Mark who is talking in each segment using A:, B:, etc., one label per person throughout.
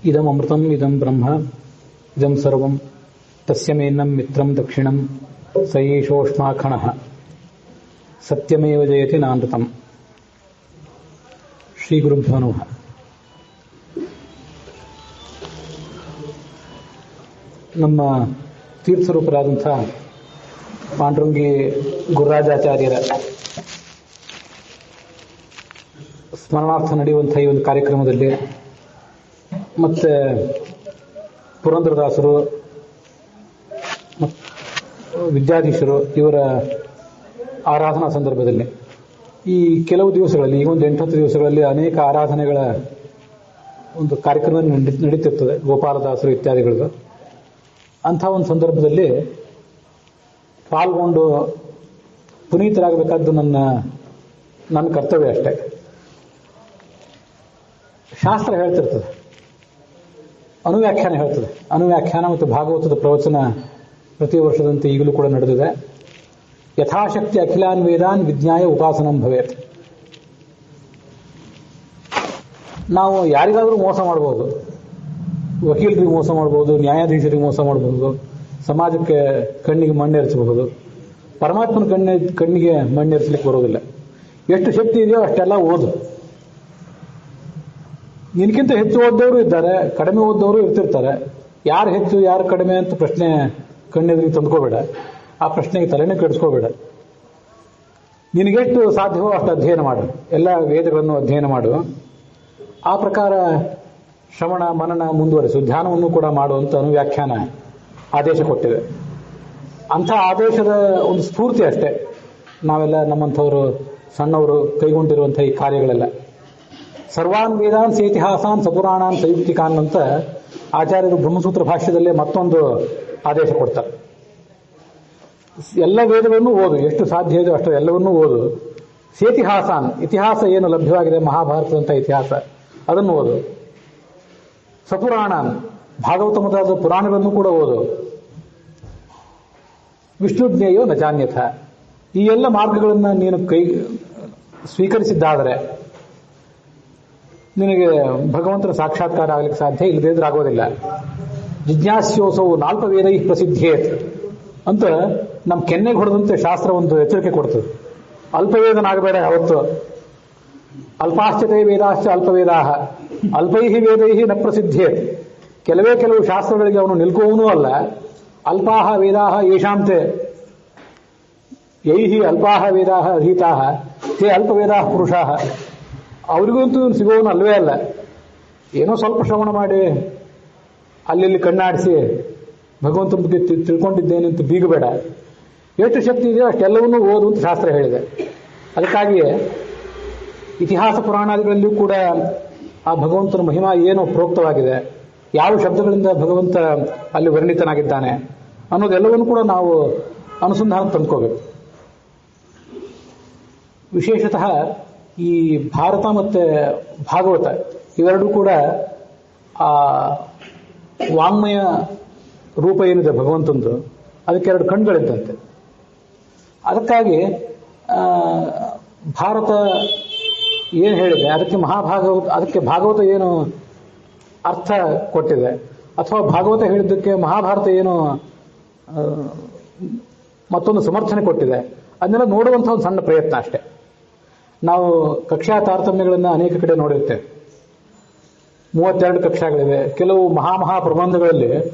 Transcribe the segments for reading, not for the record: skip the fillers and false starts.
A: ಇದಮೃತಂ ಇದಂ ಬ್ರಹ್ಮ ಇದಂ ಸರ್ವಂ ತಸ್ಯಮೇನ್ನಂ ಮಿತ್ರಂ ದಕ್ಷಿಣಂ ಸಯೇಷೋಷ್ಮಾಖಣಃ ಸತ್ಯಮೇವ ಜಯತಿ ನಾನೃತಂ. ಶ್ರೀ ಗುರುಭ್ಯೋ ನಮಃ. ನಮ್ಮ ತೀರ್ಥಸ್ವರೂಪರಾದಂಥ ಪಾಂಡುರಂಗಿ ಗುರುರಾಜಾಚಾರ್ಯರ ಸ್ಮರಣಾರ್ಥ ನಡೆಯುವಂಥ ಈ ಒಂದು ಕಾರ್ಯಕ್ರಮದಲ್ಲಿ ಮತ್ತೆ ಪುರಂದರದಾಸರು ವಿದ್ಯಾಧೀಶರು ಇವರ ಆರಾಧನಾ ಸಂದರ್ಭದಲ್ಲಿ ಈ ಕೆಲವು ದಿವಸಗಳಲ್ಲಿ ಈಗ ಒಂದು 8-10 ದಿವಸಗಳಲ್ಲಿ ಅನೇಕ ಆರಾಧನೆಗಳ ಒಂದು ಕಾರ್ಯಕ್ರಮ ನಡೀತಿರ್ತದೆ, ಗೋಪಾಲದಾಸರು ಇತ್ಯಾದಿಗಳದು. ಅಂಥ ಒಂದು ಸಂದರ್ಭದಲ್ಲಿ ಪಾಲ್ಗೊಂಡು ಪುನೀತರಾಗಬೇಕಾದ್ದು ನನ್ನ ಕರ್ತವ್ಯ ಅಷ್ಟೇ. ಶಾಸ್ತ್ರ ಹೇಳ್ತಿರ್ತದೆ, ಅನುವ್ಯಾಖ್ಯಾನ ಹೇಳ್ತದೆ. ಅನುವ್ಯಾಖ್ಯಾನ ಮತ್ತು ಭಾಗವತದ ಪ್ರವಚನ ಪ್ರತಿ ವರ್ಷದಂತೆ ಈಗಲೂ ಕೂಡ ನಡೆದಿದೆ. ಯಥಾಶಕ್ತಿ ಅಖಿಲಾನ್ ವೇದಾನ್ ವಿಜ್ಞಾಯ ಉಪಾಸನಂ ಭವೇತ್. ನಾವು ಯಾರಿಗಾದರೂ ಮೋಸ ಮಾಡಬಹುದು, ವಕೀಲರಿಗೆ ಮೋಸ ಮಾಡಬಹುದು, ನ್ಯಾಯಾಧೀಶರಿಗೆ ಮೋಸ ಮಾಡಬಹುದು, ಸಮಾಜಕ್ಕೆ ಕಣ್ಣಿಗೆ ಮಣ್ಣೆರಚಬಹುದು. ಪರಮಾತ್ಮನ ಕಣ್ಣಿಗೆ ಮಣ್ಣೆರಚಲಿಕ್ಕೆ ಬರೋದಿಲ್ಲ. ಎಷ್ಟು ಶಕ್ತಿ ಇದೆಯೋ ಅಷ್ಟೆಲ್ಲ ಓದು. ನಿನಗಿಂತ ಹೆಚ್ಚು ಓದ್ದವರು ಇದ್ದಾರೆ, ಕಡಿಮೆ ಓದ್ದವರು ಇರ್ತಿರ್ತಾರೆ. ಯಾರು ಹೆಚ್ಚು ಯಾರು ಕಡಿಮೆ ಅಂತ ಪ್ರಶ್ನೆ ಕಣ್ಣೆದುರಿಗೆ ತಂದ್ಕೋಬೇಡ. ಆ ಪ್ರಶ್ನೆಗೆ ತಲೆನೇ ಕೆಡಿಸ್ಕೋಬೇಡ. ನಿನಗೆಷ್ಟು ಸಾಧ್ಯವೋ ಅಷ್ಟು ಅಧ್ಯಯನ ಮಾಡು. ಎಲ್ಲ ವೇದಗಳನ್ನು ಅಧ್ಯಯನ ಮಾಡು. ಆ ಪ್ರಕಾರ ಶ್ರವಣ ಮನನ ಮುಂದುವರಿಸು. ಧ್ಯಾನವನ್ನು ಕೂಡ ಮಾಡುವಂತ ಅನುವ್ಯಾಖ್ಯಾನ ಆದೇಶ ಕೊಟ್ಟಿದೆ. ಅಂಥ ಆದೇಶದ ಒಂದು ಸ್ಫೂರ್ತಿ ಅಷ್ಟೇ ನಾವೆಲ್ಲ ನಮ್ಮಂಥವರು ಸಣ್ಣವರು ಕೈಗೊಂಡಿರುವಂಥ ಈ ಕಾರ್ಯಗಳೆಲ್ಲ. ಸರ್ವಾನ್ ವೇದಾನ್ ಸೇತಿಹಾಸಾನ್ ಸಪುರಾಣಾನ್ ಸಂಯುಕ್ತಿಕಾನ್ ಅಂತ ಆಚಾರ್ಯರು ಬ್ರಹ್ಮಸೂತ್ರ ಭಾಷ್ಯದಲ್ಲೇ ಮತ್ತೊಂದು ಆದೇಶ ಕೊಡ್ತಾರೆ. ಎಲ್ಲ ವೇದಗಳನ್ನು ಓದು, ಎಷ್ಟು ಸಾಧ್ಯ ಇದೆ ಅಷ್ಟು ಎಲ್ಲವನ್ನೂ ಓದು. ಸೇತಿಹಾಸಾನ್, ಇತಿಹಾಸ ಏನು ಲಭ್ಯವಾಗಿದೆ ಮಹಾಭಾರತದಂಥ ಇತಿಹಾಸ, ಅದನ್ನು ಓದು. ಸಪುರಾಣಾನ್, ಭಾಗವತ ಮೊದಲಾದ ಪುರಾಣಗಳನ್ನು ಕೂಡ ಓದು. ವಿಷ್ಣುಜ್ಞೇಯೋ ನ ಜಾನ್ಯಥ. ಈ ಎಲ್ಲ ಮಾರ್ಗಗಳನ್ನು ನೀನು ಸ್ವೀಕರಿಸಿದ್ದಾದರೆ ನಿನಗೆ ಭಗವಂತನ ಸಾಕ್ಷಾತ್ಕಾರ ಆಗಲಿಕ್ಕೆ ಸಾಧ್ಯ, ಇಲ್ಲದೇ ಇದ್ರೆ ಆಗೋದಿಲ್ಲ. ಜಿಜ್ಞಾಸ್ಯೋಸವು ನಾಲ್ಪ ವೇದೈ ಪ್ರಸಿದ್ಧೇತ್ ಅಂತ ನಮ್ಮ ಕೆನ್ನೆಗೆ ಹೊಡೆದಂತೆ ಶಾಸ್ತ್ರ ಒಂದು ಎಚ್ಚರಿಕೆ ಕೊಡ್ತದೆ. ಅಲ್ಪವೇದನಾಗಬೇಡ ಯಾವತ್ತು. ಅಲ್ಪಾಶ್ಚತೆ ವೇದಾಶ್ಚ ಅಲ್ಪವೇದಾಹ ಅಲ್ಪೈಹಿ ವೇದೈಹಿ ನ ಪ್ರಸಿದ್ಧೇತ್. ಕೆಲವು ಶಾಸ್ತ್ರಗಳಿಗೆ ಅವನು ನಿಲ್ಕುವವನೂ ಅಲ್ಲ. ಅಲ್ಪಾಹ ವೇದಾಹ ಯೇಷಾಂತೆ ಯೈಹಿ ಅಲ್ಪಾಹ ವೇದಾಹ ಅಧೀತಾಹ ತೇ ಅಲ್ಪವೇದಾಹ ಪುರುಷಾಹ. ಅವರಿಗಂತೂ ಸಿಗೋವನು ಅಲ್ವೇ ಅಲ್ಲ. ಏನೋ ಸ್ವಲ್ಪ ಶ್ರವಣ ಮಾಡಿ ಅಲ್ಲಿ ಕಣ್ಣಾಡಿಸಿ ಭಗವಂತನ ಬಗ್ಗೆ ತಿಳ್ಕೊಂಡಿದ್ದೇನೆ ಅಂತ ಬೀಗಬೇಡ. ಎಷ್ಟು ಶಕ್ತಿ ಇದೆಯೋ ಅಷ್ಟೆಲ್ಲವನ್ನೂ ಓದು ಅಂತ ಶಾಸ್ತ್ರ ಹೇಳಿದೆ. ಅದಕ್ಕಾಗಿಯೇ ಇತಿಹಾಸ ಪುರಾಣಾದಿಗಳಲ್ಲಿಯೂ ಕೂಡ ಆ ಭಗವಂತನ ಮಹಿಮಾ ಏನು ಪ್ರೋಕ್ತವಾಗಿದೆ, ಯಾವ ಶಬ್ದಗಳಿಂದ ಭಗವಂತ ಅಲ್ಲಿ ವರ್ಣಿತನಾಗಿದ್ದಾನೆ ಅನ್ನೋದೆಲ್ಲವನ್ನು ಕೂಡ ನಾವು ಅನುಸಂಧಾನ ತಂದ್ಕೋಬೇಕು. ವಿಶೇಷತಃ ಈ ಭಾರತ ಮತ್ತು ಭಾಗವತ ಇವೆರಡೂ ಕೂಡ ಆ ವಾಂಗ್ಮಯ ರೂಪ ಏನಿದೆ ಭಗವಂತಂದು, ಅದಕ್ಕೆ 2 ಕಣ್ಗಳಿದ್ದಂತೆ. ಅದಕ್ಕಾಗಿ ಭಾರತ ಏನು ಹೇಳಿದೆ ಅದಕ್ಕೆ ಭಾಗವತ ಏನು ಅರ್ಥ ಕೊಟ್ಟಿದೆ, ಅಥವಾ ಭಾಗವತ ಹೇಳಿದ್ದಕ್ಕೆ ಮಹಾಭಾರತ ಏನು ಮತ್ತೊಂದು ಸಮರ್ಥನೆ ಕೊಟ್ಟಿದೆ, ಅದನ್ನೆಲ್ಲ ನೋಡುವಂಥ ಒಂದು ಸಣ್ಣ ಪ್ರಯತ್ನ ಅಷ್ಟೇ. ನಾವು ಕಕ್ಷಾ ತಾರತಮ್ಯಗಳನ್ನು ಅನೇಕ ಕಡೆ ನೋಡಿರ್ತೇವೆ. 32 ಕಕ್ಷಾಗಳಿವೆ. ಕೆಲವು ಮಹಾ ಪ್ರಬಂಧಗಳಲ್ಲಿ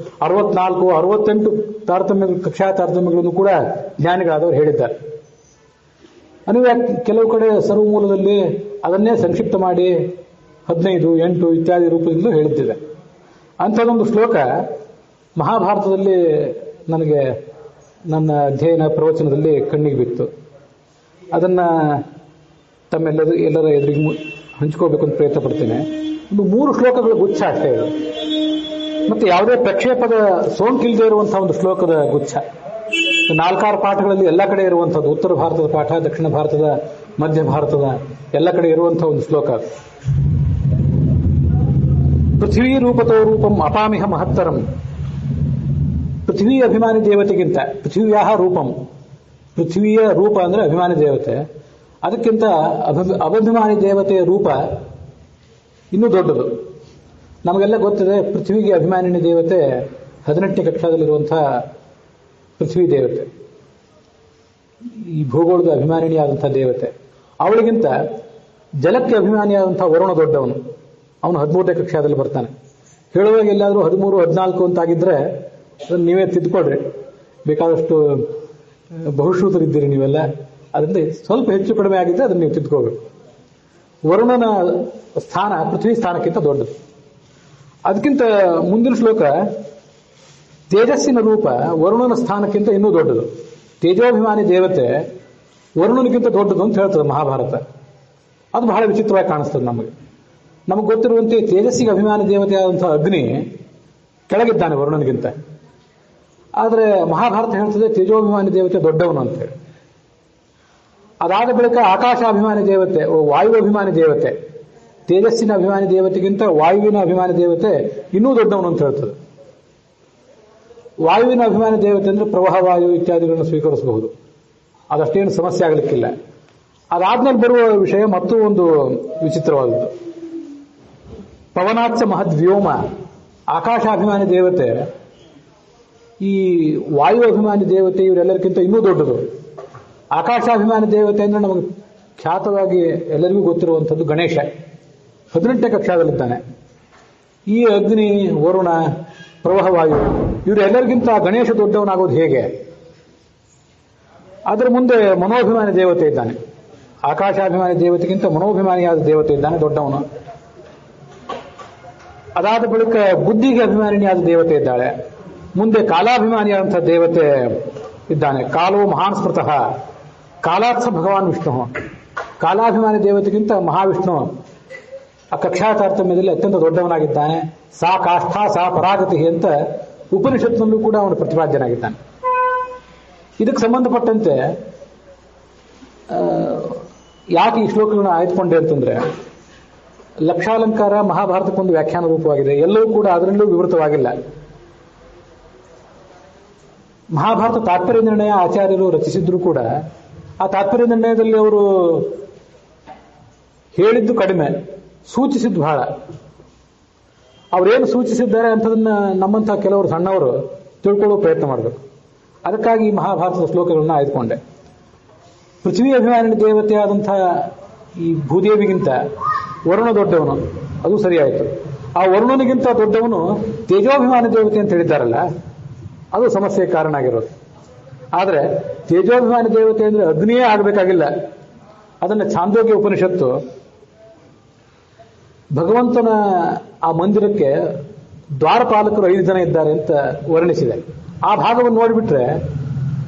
A: 64-68 ಕಕ್ಷಾ ತಾರತಮ್ಯಗಳನ್ನು ಕೂಡ ಜ್ಞಾನಿಗಳಾದವರು ಹೇಳಿದ್ದಾರೆ. ಕೆಲವು ಕಡೆ ಸರ್ವಮೂಲದಲ್ಲಿ ಅದನ್ನೇ ಸಂಕ್ಷಿಪ್ತ ಮಾಡಿ 15, 8 ಇತ್ಯಾದಿ ರೂಪದಿಂದಲೂ ಹೇಳಿದ್ದಿದೆ. ಅಂಥದ್ದೊಂದು ಶ್ಲೋಕ ಮಹಾಭಾರತದಲ್ಲಿ ನನಗೆ ನನ್ನ ಅಧ್ಯಯನ ಪ್ರವಚನದಲ್ಲಿ ಕಣ್ಣಿಗೆ ಬಿತ್ತು. ಅದನ್ನ ಎಲ್ಲರ ಎದುರಿಗೆ ಹಂಚ್ಕೋಬೇಕು ಅಂತ ಪ್ರಯತ್ನ ಪಡ್ತೇನೆ. ಒಂದು 3 ಶ್ಲೋಕಗಳ ಗುಚ್ಛ ಅಷ್ಟೇ ಇದು. ಮತ್ತೆ ಯಾವುದೇ ಪ್ರಕ್ಷೇಪದ ಸೋಂಕಿಲ್ಲದೆ ಇರುವಂತಹ ಒಂದು ಶ್ಲೋಕದ ಗುಚ್ಛ. 4-6 ಪಾಠಗಳಲ್ಲಿ ಎಲ್ಲ ಕಡೆ ಇರುವಂಥದ್ದು, ಉತ್ತರ ಭಾರತದ ಪಾಠ, ದಕ್ಷಿಣ ಭಾರತದ, ಮಧ್ಯ ಭಾರತದ ಎಲ್ಲ ಕಡೆ ಇರುವಂತಹ ಒಂದು ಶ್ಲೋಕ. ಪೃಥ್ವೀ ರೂಪತೋ ರೂಪಂ ಅಪಾಮಿಹ ಮಹತ್ತರಂ. ಪೃಥ್ವಿ ಅಭಿಮಾನಿ ದೇವತೆಗಿಂತ ಪೃಥ್ವಿಯಾಹ ರೂಪಂ, ಪೃಥ್ವಿಯ ರೂಪ ಅಂದ್ರೆ ಅಭಿಮಾನಿ ದೇವತೆ, ಅದಕ್ಕಿಂತ ಅಭಿಮಾನಿ ದೇವತೆಯ ರೂಪ ಇನ್ನೂ ದೊಡ್ಡದು. ನಮಗೆಲ್ಲ ಗೊತ್ತಿದೆ ಪೃಥ್ವಿಗೆ ಅಭಿಮಾನಿನಿ ದೇವತೆ 18ನೇ ಕಕ್ಷಾದಲ್ಲಿರುವಂತಹ ಪೃಥ್ವಿ ದೇವತೆ, ಈ ಭೂಗೋಳದ ಅಭಿಮಾನಿನಿಯಾದಂತಹ ದೇವತೆ. ಅವಳಿಗಿಂತ ಜಲಕ್ಕೆ ಅಭಿಮಾನಿಯಾದಂತಹ ವರುಣ ದೊಡ್ಡವನು. ಅವನು 13ನೇ ಕಕ್ಷಾದಲ್ಲಿ ಬರ್ತಾನೆ. ಹೇಳುವಾಗ ಎಲ್ಲಾದರೂ 13, 14 ಅಂತಾಗಿದ್ರೆ ಅದನ್ನು ನೀವೇ ತಿದ್ದುಕೊಳ್ರಿ. ಬೇಕಾದಷ್ಟು ಬಹುಶ್ರುತರಿದ್ದೀರಿ ನೀವೆಲ್ಲ. ಅದರಿಂದ ಸ್ವಲ್ಪ ಹೆಚ್ಚು ಕಡಿಮೆ ಆಗಿದ್ರೆ ಅದನ್ನು ನೀವು ತಿದ್ದುಕೋಬೇಕು. ವರುಣನ ಸ್ಥಾನ ಪೃಥ್ವಿ ಸ್ಥಾನಕ್ಕಿಂತ ದೊಡ್ಡದು. ಅದಕ್ಕಿಂತ ಮುಂದಿನ ಶ್ಲೋಕ ತೇಜಸ್ಸಿನ ರೂಪ ವರುಣನ ಸ್ಥಾನಕ್ಕಿಂತ ಇನ್ನೂ ದೊಡ್ಡದು. ತೇಜೋಭಿಮಾನಿ ದೇವತೆ ವರುಣನಿಗಿಂತ ದೊಡ್ಡದು ಅಂತ ಹೇಳ್ತದೆ ಮಹಾಭಾರತ. ಅದು ಬಹಳ ವಿಚಿತ್ರವಾಗಿ ಕಾಣಿಸ್ತದೆ ನಮಗೆ ಗೊತ್ತಿರುವಂತೆ ತೇಜಸ್ಸಿಗೆ ಅಭಿಮಾನಿ ದೇವತೆಯಾದಂತಹ ಅಗ್ನಿ ಕೆಳಗಿದ್ದಾನೆ ವರುಣನಿಗಿಂತ. ಆದರೆ ಮಹಾಭಾರತ ಹೇಳ್ತದೆ ತೇಜೋಭಿಮಾನಿ ದೇವತೆ ದೊಡ್ಡವನು ಅಂತ ಹೇಳಿ. ಅದಾದ ಬಳಿಕ ಆಕಾಶಾಭಿಮಾನಿ ದೇವತೆ, ವಾಯು ಅಭಿಮಾನಿ ದೇವತೆ, ತೇಜಸ್ಸಿನ ಅಭಿಮಾನಿ ದೇವತೆಗಿಂತ ವಾಯುವಿನ ಅಭಿಮಾನಿ ದೇವತೆ ಇನ್ನೂ ದೊಡ್ಡವನು ಅಂತ ಹೇಳ್ತದೆ. ವಾಯುವಿನ ಅಭಿಮಾನಿ ದೇವತೆ ಅಂದ್ರೆ ಪ್ರವಾಹ ವಾಯು ಇತ್ಯಾದಿಗಳನ್ನು ಸ್ವೀಕರಿಸಬಹುದು, ಅದಷ್ಟೇನು ಸಮಸ್ಯೆ ಆಗಲಿಕ್ಕಿಲ್ಲ. ಅದಾದ್ಮೇಲೆ ಬರುವ ವಿಷಯ ಮತ್ತೂ ಒಂದು ವಿಚಿತ್ರವಾದದ್ದು. ಪವನಾಚ ಮಹದ್ವ್ಯೋಮ, ಆಕಾಶಾಭಿಮಾನಿ ದೇವತೆ ಈ ವಾಯು ಅಭಿಮಾನಿ ದೇವತೆ ಇವರೆಲ್ಲರಿಗಿಂತ ಇನ್ನೂ ದೊಡ್ಡದು. ಆಕಾಶಾಭಿಮಾನಿ ದೇವತೆ ಅಂದ್ರೆ ನಮಗೆ ಖ್ಯಾತವಾಗಿ ಎಲ್ಲರಿಗೂ ಗೊತ್ತಿರುವಂಥದ್ದು ಗಣೇಶ, 18ನೇ ಕಕ್ಷಾದಲ್ಲಿದ್ದಾನೆ. ಈ ಅಗ್ನಿ, ವರುಣ, ಪ್ರವಾಹವಾಯು ಇವರೆಲ್ಲರಿಗಿಂತ ಗಣೇಶ ದೊಡ್ಡವನಾಗೋದು ಹೇಗೆ? ಅದರ ಮುಂದೆ ಮನೋಭಿಮಾನಿ ದೇವತೆ ಇದ್ದಾನೆ. ಆಕಾಶಾಭಿಮಾನಿ ದೇವತೆಗಿಂತ ಮನೋಭಿಮಾನಿಯಾದ ದೇವತೆ ಇದ್ದಾನೆ, ದೊಡ್ಡವನು. ಅದಾದ ಬಳಿಕ ಬುದ್ಧಿಗೆ ಅಭಿಮಾನಿಯಾದ ದೇವತೆ ಇದ್ದಾಳೆ. ಮುಂದೆ ಕಾಲಾಭಿಮಾನಿಯಾದಂತಹ ದೇವತೆ ಇದ್ದಾನೆ. ಕಾಲೋ ಮಹಾನ್ ಸ್ಮೃತಃ, ಕಾಲಾತ್ಸ ಭಗವಾನ್ ವಿಷ್ಣು. ಕಾಲಾಭಿಮಾನಿ ದೇವತೆಗಿಂತ ಮಹಾವಿಷ್ಣು ಆ ಕಕ್ಷಾ ತಾರತಮ್ಯದಲ್ಲಿ ಅತ್ಯಂತ ದೊಡ್ಡವನಾಗಿದ್ದಾನೆ. ಸಾ ಕಾಷ್ಠಾ ಸಾ ಪರಾಗತಿ ಅಂತ ಉಪನಿಷತ್ನಲ್ಲೂ ಕೂಡ ಅವನು ಪ್ರತಿಪಾದ್ಯನಾಗಿದ್ದಾನೆ. ಇದಕ್ಕೆ ಸಂಬಂಧಪಟ್ಟಂತೆ ಯಾಕೆ ಈ ಶ್ಲೋಕಗಳನ್ನ ಆಯ್ದುಕೊಂಡೆ ಅಂತಂದ್ರೆ, ಲಕ್ಷಾಲಂಕಾರ ಮಹಾಭಾರತಕ್ಕೊಂದು ವ್ಯಾಖ್ಯಾನ ರೂಪವಾಗಿದೆ. ಎಲ್ಲವೂ ಕೂಡ ಅದರಲ್ಲೂ ವಿವೃತವಾಗಿಲ್ಲ. ಮಹಾಭಾರತ ತಾತ್ಪರ್ಯ ನಿರ್ಣಯ ಆಚಾರ್ಯರು ರಚಿಸಿದ್ರು ಕೂಡ ಆ ತಾತ್ಪರ್ಯ ನಿರ್ಣಯದಲ್ಲಿ ಅವರು ಹೇಳಿದ್ದು ಕಡಿಮೆ, ಸೂಚಿಸಿದ್ದು ಬಹಳ. ಅವರೇನು ಸೂಚಿಸಿದ್ದಾರೆ ಅಂಥದನ್ನ ನಮ್ಮಂತಹ ಕೆಲವರು ಸಣ್ಣವರು ತಿಳ್ಕೊಳ್ಳೋ ಪ್ರಯತ್ನ ಮಾಡಬೇಕು. ಅದಕ್ಕಾಗಿ ಈ ಮಹಾಭಾರತದ ಶ್ಲೋಕಗಳನ್ನ ಆಯ್ದುಕೊಂಡೆ. ಪೃಥ್ವಿ ಅಭಿಮಾನಿ ದೇವತೆಯಾದಂತಹ ಈ ಭೂದೇವಿಗಿಂತ ವರುಣ ದೊಡ್ಡವನು, ಅದು ಸರಿಯಾಯಿತು. ಆ ವರುಣನಿಗಿಂತ ದೊಡ್ಡವನು ತೇಜೋಭಿಮಾನಿ ದೇವತೆ ಅಂತ ಹೇಳಿದ್ದಾರಲ್ಲ, ಅದು ಸಮಸ್ಯೆಗೆ ಕಾರಣ ಆಗಿರೋದು. ಆದರೆ ತೇಜೋಭಿಮಾನಿ ದೇವತೆ ಅಂದ್ರೆ ಅಗ್ನಿಯೇ ಆಗಬೇಕಾಗಿಲ್ಲ. ಅದನ್ನ ಛಾಂದೋಗ್ಯ ಉಪನಿಷತ್ತು ಭಗವಂತನ ಆ ಮಂದಿರಕ್ಕೆ ದ್ವಾರಪಾಲಕರು 5 ಜನ ಇದ್ದಾರೆ ಅಂತ ವರ್ಣಿಸಿದೆ. ಆ ಭಾಗವನ್ನು ನೋಡಿಬಿಟ್ರೆ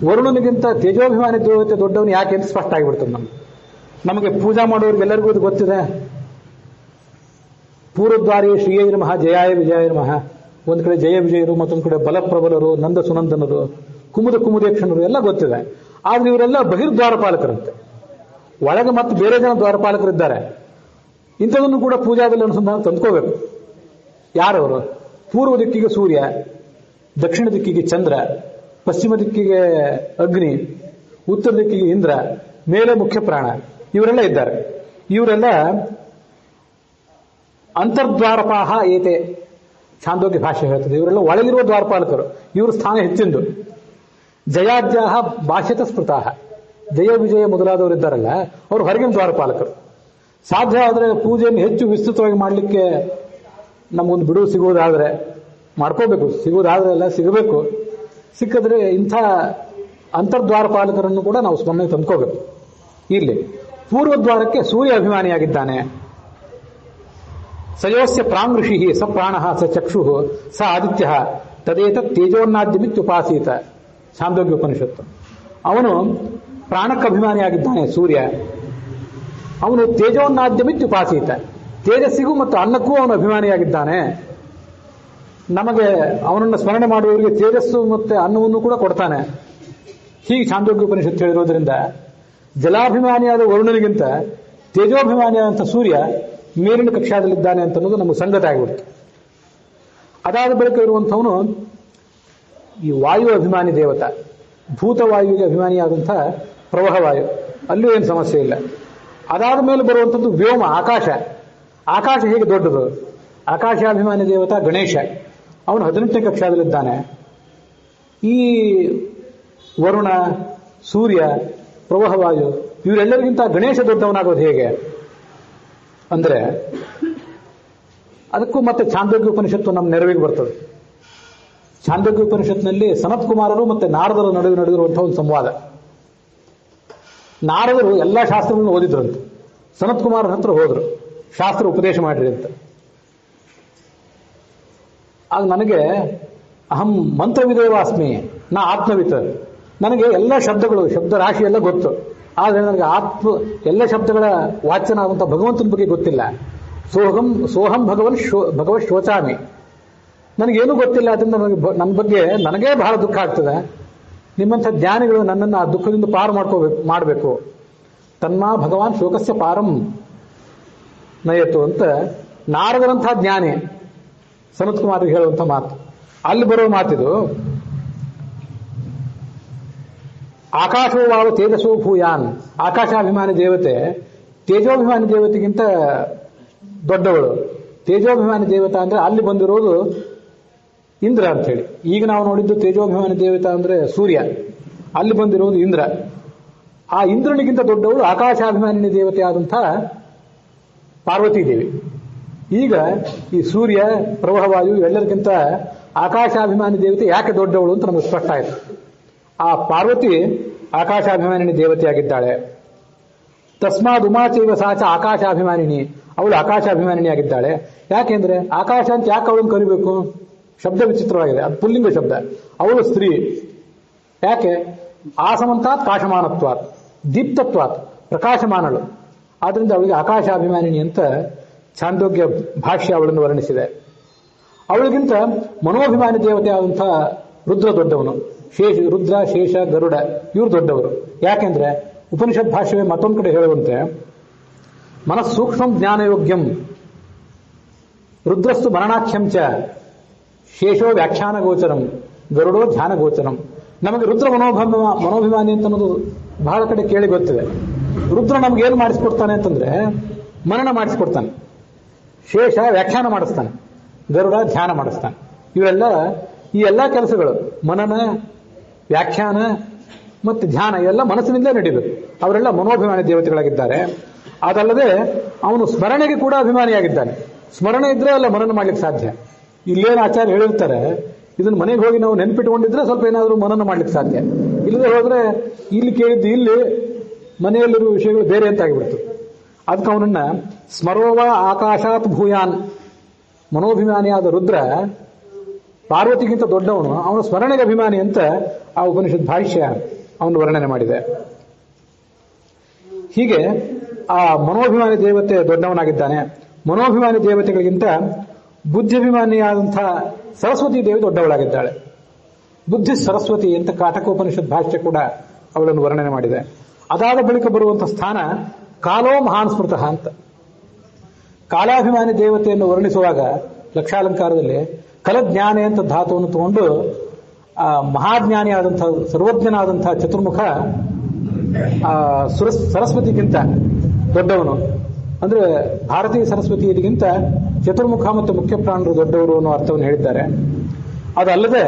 A: ವರುಣನಿಗಿಂತ ತೇಜೋಭಿಮಾನಿ ದೇವತೆ ದೊಡ್ಡವನು ಯಾಕೆ ಅಂತ ಸ್ಪಷ್ಟ ಆಗಿಬಿಡ್ತದೆ. ನಮಗೆ ಪೂಜಾ ಮಾಡೋರಿಗೆಲ್ಲರಿಗೂ ಇದು ಗೊತ್ತಿದೆ. ಪೂರ್ವದ್ವಾರಿ ಶ್ರೀಯೈ ನಮಃ, ಜಯಾಯ ವಿಜಯಾಯ ನಮಃ. ಒಂದು ಕಡೆ ಜಯ ವಿಜಯರು, ಮತ್ತೊಂದು ಕಡೆ ಬಲಪ್ರಬಲರು, ನಂದ ಸುನಂದನರು, ಕುಮುದೇಕ್ಷಣರು ಎಲ್ಲ ಗೊತ್ತಿದೆ. ಆದ್ರೆ ಇವರೆಲ್ಲ ಬಹಿರ್ದ್ವಾರಪಾಲಕರಂತೆ. ಒಳಗೆ ಮತ್ತೆ ಬೇರೆ ಜನ ದ್ವಾರಪಾಲಕರಿದ್ದಾರೆ. ಇಂಥದನ್ನು ಕೂಡ ಪೂಜಾದಲ್ಲಿ ಅನುಸಂಧಾನ ತಂದ್ಕೋಬೇಕು. ಯಾರವರು? ಪೂರ್ವ ದಿಕ್ಕಿಗೆ ಸೂರ್ಯ, ದಕ್ಷಿಣ ದಿಕ್ಕಿಗೆ ಚಂದ್ರ, ಪಶ್ಚಿಮ ದಿಕ್ಕಿಗೆ ಅಗ್ನಿ, ಉತ್ತರ ದಿಕ್ಕಿಗೆ ಇಂದ್ರ, ಮೇಲೆ ಮುಖ್ಯ ಪ್ರಾಣ, ಇವರೆಲ್ಲ ಇದ್ದಾರೆ. ಇವರೆಲ್ಲ ಅಂತರ್ದ್ವಾರಪಾಹ ಏತೆ ಛಾಂದೋಗ್ಯ ಭಾಷೆ ಹೇಳ್ತದೆ. ಇವರೆಲ್ಲ ಒಳಗಿರುವ ದ್ವಾರಪಾಲಕರು. ಇವರು ಸ್ಥಾನ ಹೆಚ್ಚಿಂದು. ಜಯಾಜ್ಯಾಹ ಭಾಷ್ಯತ ಸ್ಮೃತಾಹ, ಜಯ ವಿಜಯ ಮೊದಲಾದವರಿದ್ದಾರಲ್ಲ ಅವರು ಹೊರಗಿನ ದ್ವಾರಪಾಲಕರು. ಸಾಧ್ಯ ಆದರೆ ಪೂಜೆಯನ್ನು ಹೆಚ್ಚು ವಿಸ್ತೃತವಾಗಿ ಮಾಡಲಿಕ್ಕೆ ನಮಗೊಂದು ಬಿಡುವು ಸಿಗುವುದಾದರೆ ಮಾಡ್ಕೋಬೇಕು. ಸಿಗುವುದಾದ್ರೆ ಎಲ್ಲ ಸಿಗಬೇಕು. ಸಿಕ್ಕಿದ್ರೆ ಇಂಥ ಅಂತರ್ದ್ವಾರಪಾಲಕರನ್ನು ಕೂಡ ನಾವು ಸ್ಮರಣೆಗೆ ತಂದ್ಕೋಬೇಕು. ಇಲ್ಲಿ ಪೂರ್ವದ್ವಾರಕ್ಕೆ ಸೂರ್ಯ ಅಭಿಮಾನಿಯಾಗಿದ್ದಾನೆ. ಸಯೋಸ್ಯ ಪ್ರಾಂಗ್ ಋಷಿ ಸ ಪ್ರಾಣ ಸ ಚಕ್ಷು ಸ ಆದಿತ್ಯ ತದೇತ ತೇಜೋನ್ನಾದ್ಯಮಿತ್ಯುಪಾಸೀತ ಛಾಂದೋಗ್ಯ ಉಪನಿಷತ್ತು. ಅವನು ಪ್ರಾಣಕ್ಕೆ ಅಭಿಮಾನಿಯಾಗಿದ್ದಾನೆ ಸೂರ್ಯ. ಅವನು ತೇಜೋನ್ನಾದ್ಯಮಿತ್ಯುಪಾಸೀತ, ತೇಜಸ್ಸಿಗೂ ಮತ್ತು ಅನ್ನಕ್ಕೂ ಅವನು ಅಭಿಮಾನಿಯಾಗಿದ್ದಾನೆ. ನಮಗೆ ಅವನನ್ನು ಸ್ಮರಣೆ ಮಾಡುವವರಿಗೆ ತೇಜಸ್ಸು ಮತ್ತೆ ಅನ್ನವನ್ನು ಕೂಡ ಕೊಡ್ತಾನೆ. ಹೀಗೆ ಛಾಂದೋಗ್ಯ ಉಪನಿಷತ್ತು ಹೇಳಿರೋದ್ರಿಂದ ಜಲಾಭಿಮಾನಿಯಾದ ವರುಣನಿಗಿಂತ ತೇಜೋಭಿಮಾನಿಯಾದಂಥ ಸೂರ್ಯ ಮೇಲಿನ ಕಕ್ಷಾದಲ್ಲಿದ್ದಾನೆ ಅಂತ ಅನ್ನೋದು ನಮಗೆ ಸಂಗತ ಆಗಿಬಿಡ್ತು. ಅದಾದ ಬಳಿಕ ಇರುವಂಥವನು ಈ ವಾಯು ಅಭಿಮಾನಿ ದೇವತ, ಭೂತವಾಯುವಿಗೆ ಅಭಿಮಾನಿಯಾದಂಥ ಪ್ರವಾಹವಾಯು. ಅಲ್ಲೂ ಏನು ಸಮಸ್ಯೆ ಇಲ್ಲ. ಅದಾದ ಮೇಲೆ ಬರುವಂಥದ್ದು ವ್ಯೋಮ, ಆಕಾಶ. ಆಕಾಶ ಹೇಗೆ ದೊಡ್ಡದು? ಆಕಾಶಾಭಿಮಾನಿ ದೇವತಾ ಗಣೇಶ, ಅವನು 18ನೇ ಕಕ್ಷಾದಲ್ಲಿದ್ದಾನೆ. ಈ ವರುಣ, ಸೂರ್ಯ, ಪ್ರವಾಹವಾಯು ಇವರೆಲ್ಲರಿಗಿಂತ ಗಣೇಶ ದೊಡ್ಡವನಾಗೋದು ಹೇಗೆ ಅಂದ್ರೆ, ಅದಕ್ಕೂ ಮತ್ತೆ ಛಾಂದೋಗ್ಯ ಉಪನಿಷತ್ತು ನಮ್ಮ ನೆರವಿಗೆ ಬರ್ತದೆ. ಛಾಂದೋಗ್ಯ ಉಪನಿಷತ್ನಲ್ಲಿ ಸನತ್ ಕುಮಾರರು ಮತ್ತೆ ನಾರದರ ನಡುವೆ ನಡೆದಿರುವಂತಹ ಒಂದು ಸಂವಾದ. ನಾರದರು ಎಲ್ಲಾ ಶಾಸ್ತ್ರಗಳನ್ನು ಓದಿದ್ರಂತೆ. ಸನತ್ ಕುಮಾರನ ಹತ್ರ ಹೋದ್ರು, ಶಾಸ್ತ್ರ ಉಪದೇಶ ಮಾಡ್ರಿ ಅಂತ. ಆಗ ನನಗೆ ಅಹಂ ಮಂತ್ರವಿದೇವಾಸ್ಮಿ, ನಾ ಆತ್ಮವಿತ್, ನನಗೆ ಎಲ್ಲ ಶಬ್ದಗಳು, ಶಬ್ದ ರಾಶಿ ಎಲ್ಲ ಗೊತ್ತು. ಆದರೆ ನನಗೆ ಎಲ್ಲ ಶಬ್ದಗಳ ವಾಚನಾದಂಥ ಭಗವಂತನ ಬಗ್ಗೆ ಗೊತ್ತಿಲ್ಲ. ಸೋಹಂ ಭಗವತ್ ಶೋಚಾಮಿ, ನನಗೇನೂ ಗೊತ್ತಿಲ್ಲ. ಅದರಿಂದ ನನ್ನ ಬಗ್ಗೆ ನನಗೇ ಬಹಳ ದುಃಖ ಆಗ್ತದೆ. ನಿಮ್ಮಂಥ ಜ್ಞಾನಿಗಳು ನನ್ನನ್ನು ಆ ದುಃಖದಿಂದ ಪಾರು ಮಾಡಬೇಕು. ತನ್ಮಾ ಭಗವಾನ್ ಶೋಕಸ್ಯ ಪಾರಂ ನಯತು ಅಂತ ನಾರದರಂತಹ ಜ್ಞಾನಿ ಸನತ್ ಕುಮಾರ್ಗೆ ಹೇಳುವಂಥ ಮಾತು. ಅಲ್ಲಿ ಬರೋ ಮಾತಿದು, ಆಕಾಶೋ ವಾವ ತೇಜಸೋ ಭೂಯಾನ್, ಆಕಾಶಾಭಿಮಾನಿ ದೇವತೆ ತೇಜೋಭಿಮಾನಿ ದೇವತೆಗಿಂತ ದೊಡ್ಡವಳು. ತೇಜೋಭಿಮಾನಿ ದೇವತಾ ಅಂದ್ರೆ ಅಲ್ಲಿ ಬಂದಿರೋದು ಇಂದ್ರ ಅಂತ ಹೇಳಿ. ಈಗ ನಾವು ನೋಡಿದ್ದು ತೇಜೋಭಿಮಾನಿ ದೇವತಾ ಅಂದ್ರೆ ಸೂರ್ಯ, ಅಲ್ಲಿ ಬಂದಿರೋದು ಇಂದ್ರ. ಆ ಇಂದ್ರನಿಗಿಂತ ದೊಡ್ಡವಳು ಆಕಾಶಾಭಿಮಾನಿ ದೇವತೆ ಆದಂತಹ ಪಾರ್ವತಿ ದೇವಿ. ಈಗ ಈ ಸೂರ್ಯ, ಪ್ರವಾಹವಾಯು ಎಲ್ಲರಿಗಿಂತ ಆಕಾಶಾಭಿಮಾನಿ ದೇವತೆ ಯಾಕೆ ದೊಡ್ಡವಳು ಅಂತ ನಮಗೆ ಸ್ಪಷ್ಟ ಆಯಿತು. ಆ ಪಾರ್ವತಿ ಆಕಾಶಾಭಿಮಾನಿನಿ ದೇವತೆಯಾಗಿದ್ದಾಳೆ. ತಸ್ಮಾದ್ ಉಮಾಚೈವ ಸಾಚ ಆಕಾಶಾಭಿಮಾನಿನಿ, ಅವಳು ಆಕಾಶಾಭಿಮಾನಿನಿ ಆಗಿದ್ದಾಳೆ. ಯಾಕೆಂದ್ರೆ ಆಕಾಶ ಅಂತ ಯಾಕೆ ಅವಳನ್ನು ಕರಿಬೇಕು? ಶಬ್ದ ವಿಚಿತ್ರವಾಗಿದೆ, ಅದು ಪುಲ್ಲಿಂಗ ಶಬ್ದ. ಅವಳು ಸ್ತ್ರೀ. ಯಾಕೆ? ಆಸಮಂತಾತ್ ಕಾಶಮಾನತ್ವಾತ್, ದೀಪ್ತತ್ವಾತ್, ಪ್ರಕಾಶಮಾನಳು. ಆದ್ರಿಂದ ಅವಳಿಗೆ ಆಕಾಶಾಭಿಮಾನಿನಿ ಅಂತ ಛಾಂದೋಗ್ಯ ಭಾಷ್ಯ ಅವಳನ್ನು ವರ್ಣಿಸಿದೆ. ಅವಳಿಗಿಂತ ಮನೋಭಿಮಾನಿ ದೇವತೆ ಆದಂಥ ರುದ್ರ ದೊಡ್ಡವನು. ರುದ್ರ, ಶೇಷ, ಗರುಡ ಇವರು ದೊಡ್ಡವರು. ಯಾಕೆಂದ್ರೆ ಉಪನಿಷತ್ ಭಾಷ್ಯವೇ ಮತ್ತೊಂದು ಕಡೆ ಹೇಳುವಂತೆ, ಮನಸ್ಸೂಕ್ಷ್ಮಂ ಜ್ಞಾನಯೋಗ್ಯಂ ರುದ್ರಸ್ತು ಮರಣಾಖ್ಯಂ ಚ ಶೇಷೋ ವ್ಯಾಖ್ಯಾನ ಗೋಚರಂ ಗರುಡೋ ಧ್ಯಾನ ಗೋಚರಂ. ನಮಗೆ ರುದ್ರ ಮನೋಭಿಮಾನಿ ಅಂತ ಅನ್ನೋದು ಬಹಳ ಕಡೆ ಕೇಳಿ ಗೊತ್ತಿದೆ. ರುದ್ರ ನಮ್ಗೆ ಏನು ಮಾಡಿಸ್ಕೊಡ್ತಾನೆ ಅಂತಂದ್ರೆ ಮನನ ಮಾಡಿಸ್ಕೊಡ್ತಾನೆ, ಶೇಷ ವ್ಯಾಖ್ಯಾನ ಮಾಡಿಸ್ತಾನೆ, ಗರುಡ ಧ್ಯಾನ ಮಾಡಿಸ್ತಾನೆ. ಈ ಎಲ್ಲ ಕೆಲಸಗಳು ಮನನ, ವ್ಯಾಖ್ಯಾನ ಮತ್ತು ಧ್ಯಾನ ಇವೆಲ್ಲ ಮನಸ್ಸಿನಿಂದಲೇ ನಡೀಬೇಕು. ಅವರೆಲ್ಲ ಮನೋಭಿಮಾನಿ ದೇವತೆಗಳಾಗಿದ್ದಾರೆ. ಅದಲ್ಲದೆ ಅವನು ಸ್ಮರಣೆಗೆ ಕೂಡ ಅಭಿಮಾನಿಯಾಗಿದ್ದಾನೆ. ಸ್ಮರಣೆ ಇದ್ರೆ ಅಲ್ಲ ಮನನ ಮಾಡ್ಲಿಕ್ಕೆ ಸಾಧ್ಯ. ಇಲ್ಲೇನು ಆಚಾರ್ಯ ಹೇಳಿರ್ತಾರೆ, ಇದನ್ನ ಮನೆಗೆ ಹೋಗಿ ನಾವು ನೆನ್ಪಿಟ್ಕೊಂಡಿದ್ರೆ ಸ್ವಲ್ಪ ಏನಾದರೂ ಮನನ ಮಾಡ್ಲಿಕ್ಕೆ ಸಾಧ್ಯ. ಇಲ್ಲದೆ ಹೋದ್ರೆ ಇಲ್ಲಿ ಕೇಳಿದ್ದು ಇಲ್ಲಿ, ಮನೆಯಲ್ಲಿರುವ ವಿಷಯಗಳು ಬೇರೆ ಅಂತ ಆಗಿಬಿಡ್ತು. ಅದಕ್ಕೆ ಅವನನ್ನ ಸ್ಮರೋವ ಆಕಾಶಾತ್ ಭೂಯಾನ್, ಮನೋಭಿಮಾನಿಯಾದ ರುದ್ರ ಪಾರ್ವತಿಗಿಂತ ದೊಡ್ಡವನು, ಅವನು ಸ್ಮರಣೆಗೆ ಅಭಿಮಾನಿ ಅಂತ ಆ ಉಪನಿಷತ್ ಭಾಷ್ಯ ಅವನು ವರ್ಣನೆ ಮಾಡಿದೆ. ಹೀಗೆ ಆ ಮನೋಭಿಮಾನಿ ದೇವತೆ ದೊಡ್ಡವನಾಗಿದ್ದಾನೆ. ಮನೋಭಿಮಾನಿ ದೇವತೆಗಳಿಗಿಂತ ಬುದ್ಧಿಭಿಮಾನಿಯಾದಂಥ ಸರಸ್ವತಿ ದೇವಿ ದೊಡ್ಡವಳಾಗಿದ್ದಾಳೆ. ಬುದ್ಧಿ ಸರಸ್ವತಿ ಅಂತ ಕಾಟಕೋಪನಿಷತ್ ಭಾಷ್ಯ ಕೂಡ ಅವಳನ್ನು ವರ್ಣನೆ ಮಾಡಿದೆ. ಅದಾದ ಬಳಿಕ ಬರುವಂತಹ ಸ್ಥಾನ ಕಾಲೋ ಮಹಾನ್ ಸ್ಮೃತಃ ಅಂತ. ಕಾಲಾಭಿಮಾನಿ ದೇವತೆಯನ್ನು ವರ್ಣಿಸುವಾಗ ಲಕ್ಷಾಲಂಕಾರದಲ್ಲಿ ಕಲಜ್ಞಾನೆ ಅಂತ ಧಾತುವನ್ನು ತಗೊಂಡು ಮಹಾಜ್ಞಾನಿಯಾದಂತಹ ಸರ್ವಜ್ಞನಾದಂತಹ ಚತುರ್ಮುಖ ಸರಸ್ವತಿಗಿಂತ ದೊಡ್ಡವನು ಅಂದ್ರೆ ಭಾರತೀಯ ಸರಸ್ವತಿಯರಿಗಿಂತ ಚತುರ್ಮುಖ ಮತ್ತು ಮುಖ್ಯ ಪ್ರಾಣರು ದೊಡ್ಡವರು ಅನ್ನೋ ಅರ್ಥವನ್ನು ಹೇಳಿದ್ದಾರೆ. ಅದಲ್ಲದೆ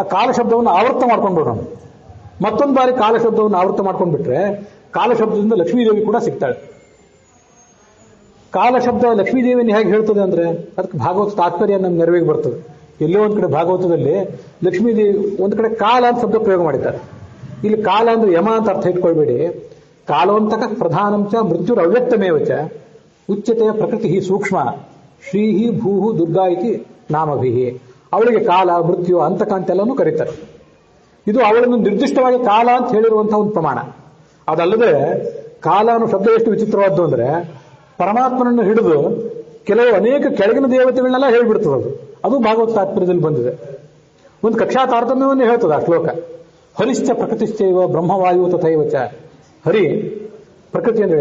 A: ಆ ಕಾಲಶಬ್ದವನ್ನು ಆವರ್ತ ಮಾಡ್ಕೊಂಡ್ಬಿಡೋಣ. ಮತ್ತೊಂದು ಬಾರಿ ಕಾಲಶಬ್ದವನ್ನು ಆವೃತ್ತ ಮಾಡ್ಕೊಂಡ್ಬಿಟ್ರೆ ಕಾಲಶಬ್ದದಿಂದ ಲಕ್ಷ್ಮೀದೇವಿ ಕೂಡ ಸಿಗ್ತಾಳೆ. ಕಾಲಶಬ್ದ ಲಕ್ಷ್ಮೀದೇವಿಯನ್ನು ಹೇಗೆ ಹೇಳ್ತದೆ ಅಂದ್ರೆ ಅದಕ್ಕೆ ಭಾಗವತ ತಾತ್ಪರ್ಯ ನಮ್ಮ ನೆರವಿಗೆ ಬರ್ತದೆ. ಎಲ್ಲೋ ಒಂದ್ ಕಡೆ ಭಾಗವತದಲ್ಲಿ ಲಕ್ಷ್ಮೀದೇವಿ ಒಂದ್ ಕಡೆ ಕಾಲ ಅಂತ ಶಬ್ದ ಪ್ರಯೋಗ ಮಾಡಿದ್ದಾರೆ. ಇಲ್ಲಿ ಕಾಲ ಅಂದ್ರೆ ಯಮ ಅಂತ ಅರ್ಥ ಇಟ್ಕೊಳ್ಬೇಡಿ. ಕಾಲೋಂತಕ ಪ್ರಧಾನಂಚ ಮೃತ್ಯುರ ಅವ್ಯಕ್ತಮೇವಚ ಉಚ್ಯತೆಯ ಪ್ರಕೃತಿ ಸೂಕ್ಷ್ಮ ಶ್ರೀಹಿ ಭೂಹು ದುರ್ಗಾ ಇತಿ ನಾಮಭಿಹಿ. ಅವಳಿಗೆ ಕಾಲ, ಮೃತ್ಯು, ಅಂತಕ ಅಂತೆಲ್ಲನೂ ಕರೀತಾರೆ. ಇದು ಅವಳನ್ನು ನಿರ್ದಿಷ್ಟವಾಗಿ ಕಾಲ ಅಂತ ಹೇಳಿರುವಂತಹ ಒಂದು ಪ್ರಮಾಣ. ಅದಲ್ಲದೆ ಕಾಲ ಅನ್ನೋ ಶಬ್ದ ಎಷ್ಟು ವಿಚಿತ್ರವಾದ್ದು ಅಂದ್ರೆ ಪರಮಾತ್ಮನನ್ನು ಹಿಡಿದು ಕೆಲವು ಅನೇಕ ಕೆಳಗಿನ ದೇವತೆಗಳನ್ನೆಲ್ಲ ಹೇಳ್ಬಿಡ್ತದೆ. ಅದು ಭಾಗವತ ತಾತ್ಪರ್ಯದಲ್ಲಿ ಬಂದಿದೆ. ಒಂದು ಕಕ್ಷಾ ತಾರತಮ್ಯವನ್ನು ಹೇಳ್ತದೆ ಆ ಶ್ಲೋಕ. ಹರಿಶ್ಚ ಪ್ರಕೃತಿಶ್ಚೈವ ಬ್ರಹ್ಮವಾಯು ತಥೈವಚ. ಹರಿ ಪ್ರಕೃತಿ ಅಂದ್ರೆ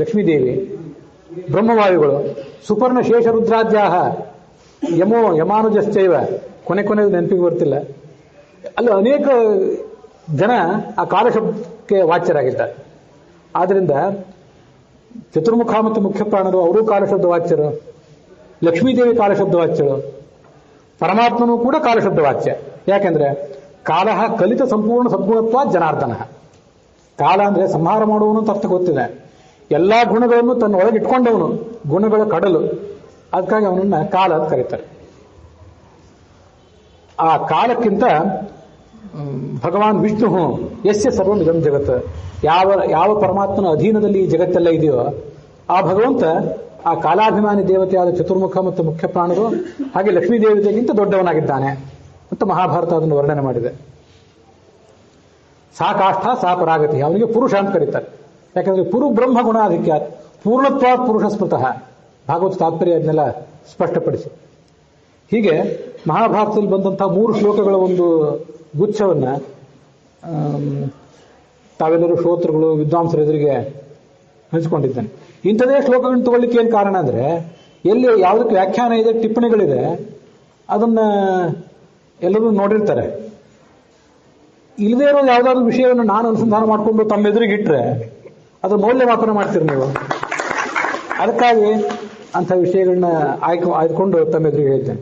A: ಲಕ್ಷ್ಮೀದೇವಿ, ಬ್ರಹ್ಮವಾಯುಗಳು, ಸುಪರ್ಣ ಶೇಷ ರುದ್ರಾದ್ಯಾಹ, ಯಮಾನುಜಶ್ಚೈವ, ಕೊನೆಗೆ ನೆನಪಿಗೆ ಬರ್ತಿಲ್ಲ. ಅಲ್ಲಿ ಅನೇಕ ಜನ ಆ ಕಾಲಶಬ್ದಕ್ಕೆ ವಾಚ್ಯರಾಗಿದ್ದಾರೆ. ಆದ್ರಿಂದ ಚತುರ್ಮುಖ ಮತ್ತು ಮುಖ್ಯ ಪ್ರಾಣರು ಅವರು ಕಾಲಶಬ್ದ ವಾಚ್ಯರು. ಲಕ್ಷ್ಮೀದೇವಿ ಕಾಲಶಬ್ದವಾಚ್ಯಳು, ಪರಮಾತ್ಮನೂ ಕೂಡ ಕಾಲಶಬ್ದವಾಚ್ಯ. ಯಾಕೆಂದ್ರೆ ಕಾಲ ಕಲಿತ ಸಂಪೂರ್ಣ ಸದ್ಗುಣತ್ವ ಜನಾರ್ದನ. ಕಾಲ ಅಂದ್ರೆ ಸಂಹಾರ ಮಾಡುವವನು ಅಂತ ಅರ್ಥ ಗೊತ್ತಿದೆ. ಎಲ್ಲಾ ಗುಣಗಳನ್ನು ತನ್ನ ಒಳಗೆ ಇಟ್ಕೊಂಡವನು, ಗುಣಗಳ ಕಡಲು. ಅದಕ್ಕಾಗಿ ಅವನನ್ನ ಕಾಲ ಅಂತ ಕರೀತಾರೆ. ಆ ಕಾಲಕ್ಕಿಂತ ಭಗವಾನ್ ವಿಷ್ಣು ಯಸ್ಯ ಸರ್ವಂ ಇದಂ ಜಗತ್, ಯಾವ ಪರಮಾತ್ಮನ ಅಧೀನದಲ್ಲಿ ಈ ಜಗತ್ತೆಲ್ಲ ಇದೆಯೋ ಆ ಭಗವಂತ ಆ ಕಾಲಾಭಿಮಾನಿ ದೇವತೆಯಾದ ಚತುರ್ಮುಖ ಮತ್ತು ಮುಖ್ಯ ಪ್ರಾಣರು ಹಾಗೆ ಲಕ್ಷ್ಮೀ ದೇವತೆಗಿಂತ ದೊಡ್ಡವನಾಗಿದ್ದಾನೆ ಅಂತ ಮಹಾಭಾರತ ಅದನ್ನು ವರ್ಣನೆ ಮಾಡಿದೆ. ಸಾ ಕಾಷ್ಠ ಸಾ ಪರಾಗತಿ, ಅವನಿಗೆ ಪುರುಷ ಅಂತ ಕರೀತಾರೆ. ಯಾಕಂದ್ರೆ ಪುರು ಬ್ರಹ್ಮ ಗುಣಾಧಿಕ್ಯ ಪೂರ್ಣತ್ವಾತ್ ಪುರುಷ ಸ್ಮೃತಃ, ಭಾಗವತ ತಾತ್ಪರ್ಯ ಅದನ್ನೆಲ್ಲ ಸ್ಪಷ್ಟಪಡಿಸಿ. ಹೀಗೆ ಮಹಾಭಾರತದಲ್ಲಿ ಬಂದಂತಹ 3 ಶ್ಲೋಕಗಳ ಒಂದು ಗುಚ್ಛವನ್ನ ತಾವೆಲ್ಲರೂ ಶ್ರೋತೃಗಳು ವಿದ್ವಾಂಸರ ಎದುರಿಗೆ ಹಂಚಿಕೊಂಡಿದ್ದೇನೆ. ಇಂಥದೇ ಶ್ಲೋಕಗಳನ್ನು ತಗೊಳ್ಳಿಕ್ಕೆ ಏನು ಕಾರಣ ಅಂದ್ರೆ, ಎಲ್ಲಿ ಯಾವುದಕ್ಕೆ ವ್ಯಾಖ್ಯಾನ ಇದೆ, ಟಿಪ್ಪಣಿಗಳಿದೆ, ಅದನ್ನ ಎಲ್ಲರೂ ನೋಡಿರ್ತಾರೆ. ಇಲ್ಲದೇ ಇರೋ ಯಾವುದಾದ್ರು ವಿಷಯವನ್ನು ನಾನು ಅನುಸಂಧಾನ ಮಾಡಿಕೊಂಡು ತಮ್ಮ ಎದುರಿಗೆ ಇಟ್ಟರೆ ಅದ್ರ ಮೌಲ್ಯಮಾಪನ ಮಾಡ್ತೀರಿ ನೀವು. ಅದಕ್ಕಾಗಿ ಅಂಥ ವಿಷಯಗಳನ್ನ ಆಯ್ದುಕೊಂಡು ತಮ್ಮ ಎದುರಿಗೆ ಹೇಳಿದ್ದೇನೆ.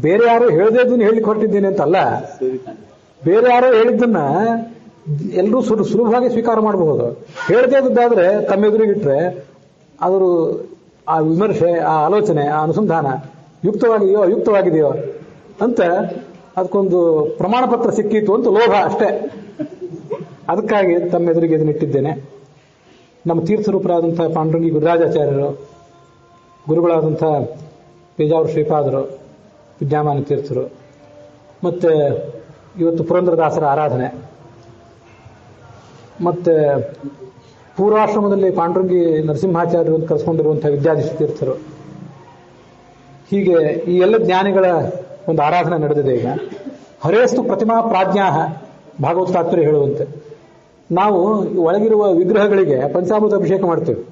A: ಬೇರೆ ಯಾರು ಹೇಳದೇದನ್ನ ಹೇಳಿಕ್ಕೆ ಹೊರಟಿದ್ದೀನಿ ಅಂತಲ್ಲ, ಬೇರೆ ಯಾರೋ ಹೇಳಿದ್ದನ್ನ ಎಲ್ಲರೂ ಸುಲಭವಾಗಿ ಸ್ವೀಕಾರ ಮಾಡಬಹುದು. ಹೇಳದೇದಾದ್ರೆ ತಮ್ಮ ಎದುರಿಗೆ ಇಟ್ಟರೆ ಅದ್ರ ಆ ವಿಮರ್ಶೆ, ಆ ಆಲೋಚನೆ, ಆ ಅನುಸಂಧಾನ ಯುಕ್ತವಾಗಿದೆಯೋ ಅಯುಕ್ತವಾಗಿದೆಯೋ ಅಂತ ಅದಕ್ಕೊಂದು ಪ್ರಮಾಣ ಪತ್ರ ಸಿಕ್ಕಿತು ಅಂತ ಲೋಭ ಅಷ್ಟೇ. ಅದಕ್ಕಾಗಿ ತಮ್ಮ ಎದುರಿಗೆ ಇದನ್ನಿಟ್ಟಿದ್ದೇನೆ. ನಮ್ಮ ತೀರ್ಥರೂಪರಾದಂತಹ ಪಾಂಡುರಂಗಿ ಗುರುರಾಜಾಚಾರ್ಯರು, ಗುರುಗಳಾದಂಥ ಪೇಜಾವರ ಶ್ರೀಪಾದರು, ವಿದ್ಯಾಮಾನ ತೀರ್ಥರು, ಮತ್ತೆ ಇವತ್ತು ಪುರಂದರದಾಸರ ಆರಾಧನೆ, ಮತ್ತೆ ಪೂರ್ವಾಶ್ರಮದಲ್ಲಿ ಪಾಂಡುರಂಗಿ ನರಸಿಂಹಾಚಾರ್ಯರು ಅಂತ ಕರೆಸ್ಕೊಂಡಿರುವಂತಹ ವಿದ್ಯಾಧೀಶ ತೀರ್ಥರು, ಹೀಗೆ ಈ ಎಲ್ಲ ಜ್ಞಾನಿಗಳ ಒಂದು ಆರಾಧನೆ ನಡೆದಿದೆ. ಈಗ ಹರೇಸ್ತು ಪ್ರತಿಮಾ ಪ್ರಾಜ್ಞಾಹ, ಭಾಗವತ ತಾತ್ಪರ್ಯ ಹೇಳುವಂತೆ ನಾವು ಒಳಗಿರುವ ವಿಗ್ರಹಗಳಿಗೆ ಪಂಚಾಮೃತ ಅಭಿಷೇಕ ಮಾಡ್ತೇವೆ.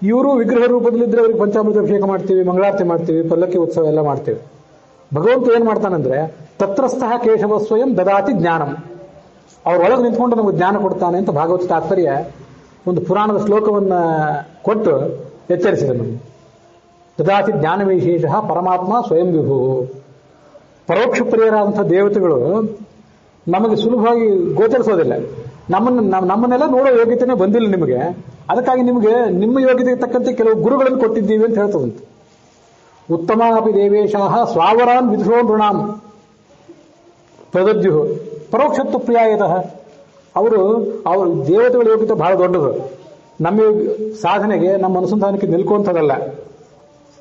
A: ಇವರು ವಿಗ್ರಹ ರೂಪದಲ್ಲಿದ್ದರೆ ಅವರಿಗೆ ಪಂಚಾಮೃತ ಅಭಿಷೇಕ ಮಾಡ್ತೀವಿ, ಮಂಗಳಾರತಿ ಮಾಡ್ತೀವಿ, ಪಲ್ಲಕ್ಕಿ ಉತ್ಸವ ಎಲ್ಲ ಮಾಡ್ತೇವೆ. ಭಗವಂತ ಏನ್ ಮಾಡ್ತಾನಂದ್ರೆ ತತ್ರಸ್ಥಃ ಕೇಶವ ಸ್ವಯಂ ದದಾತಿ ಜ್ಞಾನಂ, ಅವ್ರೊಳಗೆ ನಿಂತ್ಕೊಂಡು ನಮಗೆ ಜ್ಞಾನ ಕೊಡ್ತಾನೆ ಅಂತ ಭಾಗವತ ತಾತ್ಪರ್ಯ ಒಂದು ಪುರಾಣದ ಶ್ಲೋಕವನ್ನ ಕೊಟ್ಟು ಎಚ್ಚರಿಸಿದೆ ನಮಗೆ. ದದಾತಿ ಜ್ಞಾನ ವಿಶೇಷ ಪರಮಾತ್ಮ ಸ್ವಯಂ ವಿಭು. ಪರೋಕ್ಷ ಪ್ರಿಯರಾದಂತಹ ದೇವತೆಗಳು ನಮಗೆ ಸುಲಭವಾಗಿ ಗೋಚರಿಸೋದಿಲ್ಲ. ನಮ್ಮನ್ನೆಲ್ಲ ನೋಡೋ ಯೋಗ್ಯತೆನೇ ಬಂದಿಲ್ಲ ನಿಮಗೆ. ಅದಕ್ಕಾಗಿ ನಿಮಗೆ ನಿಮ್ಮ ಯೋಗ್ಯತೆಗೆ ತಕ್ಕಂತೆ ಕೆಲವು ಗುರುಗಳನ್ನು ಕೊಟ್ಟಿದ್ದೀವಿ ಅಂತ ಹೇಳ್ತದಂತೆ. ಉತ್ತಮ ಅಪಿ ದೇವೇಶಾಹ ಸ್ವಾವರಾನ್ ವಿದುಷೋ ನೃಣಾಂ ಪ್ರದದ್ಯು ಪರೋಕ್ಷತ್ವ ಪ್ರಿಯಾಯತಃ. ಅವರು ದೇವತೆಗಳ ಯೋಗ್ಯತೆ ಬಹಳ ದೊಡ್ಡದು, ನಮ್ಮ ಸಾಧನೆಗೆ ನಮ್ಮ ಅನುಸಂಧಾನಕ್ಕೆ ನಿಲ್ಕುವಂಥದ್ದಲ್ಲ.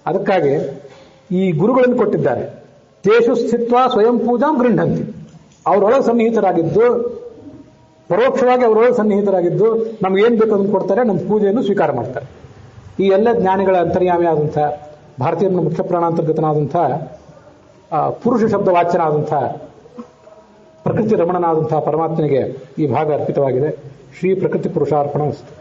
A: ಅದಕ್ಕಾಗಿ ಈ ಗುರುಗಳನ್ನು ಕೊಟ್ಟಿದ್ದಾರೆ. ತೇಷು ಸ್ಥಿತ್ವ ಸ್ವಯಂ ಪೂಜಾಂ ಗೃಹಂತಿ, ಅವರೊಳಗೆ ಸನ್ನಿಹಿತರಾಗಿದ್ದು, ಪರೋಕ್ಷವಾಗಿ ಅವರೊಳಗೆ ಸನ್ನಿಹಿತರಾಗಿದ್ದು ನಮ್ಗೇನು ಬೇಕು ಅದನ್ನು ಕೊಡ್ತಾರೆ, ನಮ್ಮ ಪೂಜೆಯನ್ನು ಸ್ವೀಕಾರ ಮಾಡ್ತಾರೆ. ಈ ಎಲ್ಲ ಜ್ಞಾನಿಗಳ ಅಂತರ್ಯಾಮಿ ಆದಂಥ ಭಾರತೀಯ ಮುಖ್ಯ ಪ್ರಾಣಾಂತರ್ಗತನಾದಂಥ ಪುರುಷ ಶಬ್ದ ವಾಚ್ಯನಾದಂಥ ಪ್ರಕೃತಿ ರಮಣನಾದಂತಹ ಪರಮಾತ್ಮನಿಗೆ ಈ ಭಾಗ ಅರ್ಪಿತವಾಗಿದೆ. ಶ್ರೀ ಪ್ರಕೃತಿ ಪುರುಷಾರ್ಪಣ ವಸ್ತು.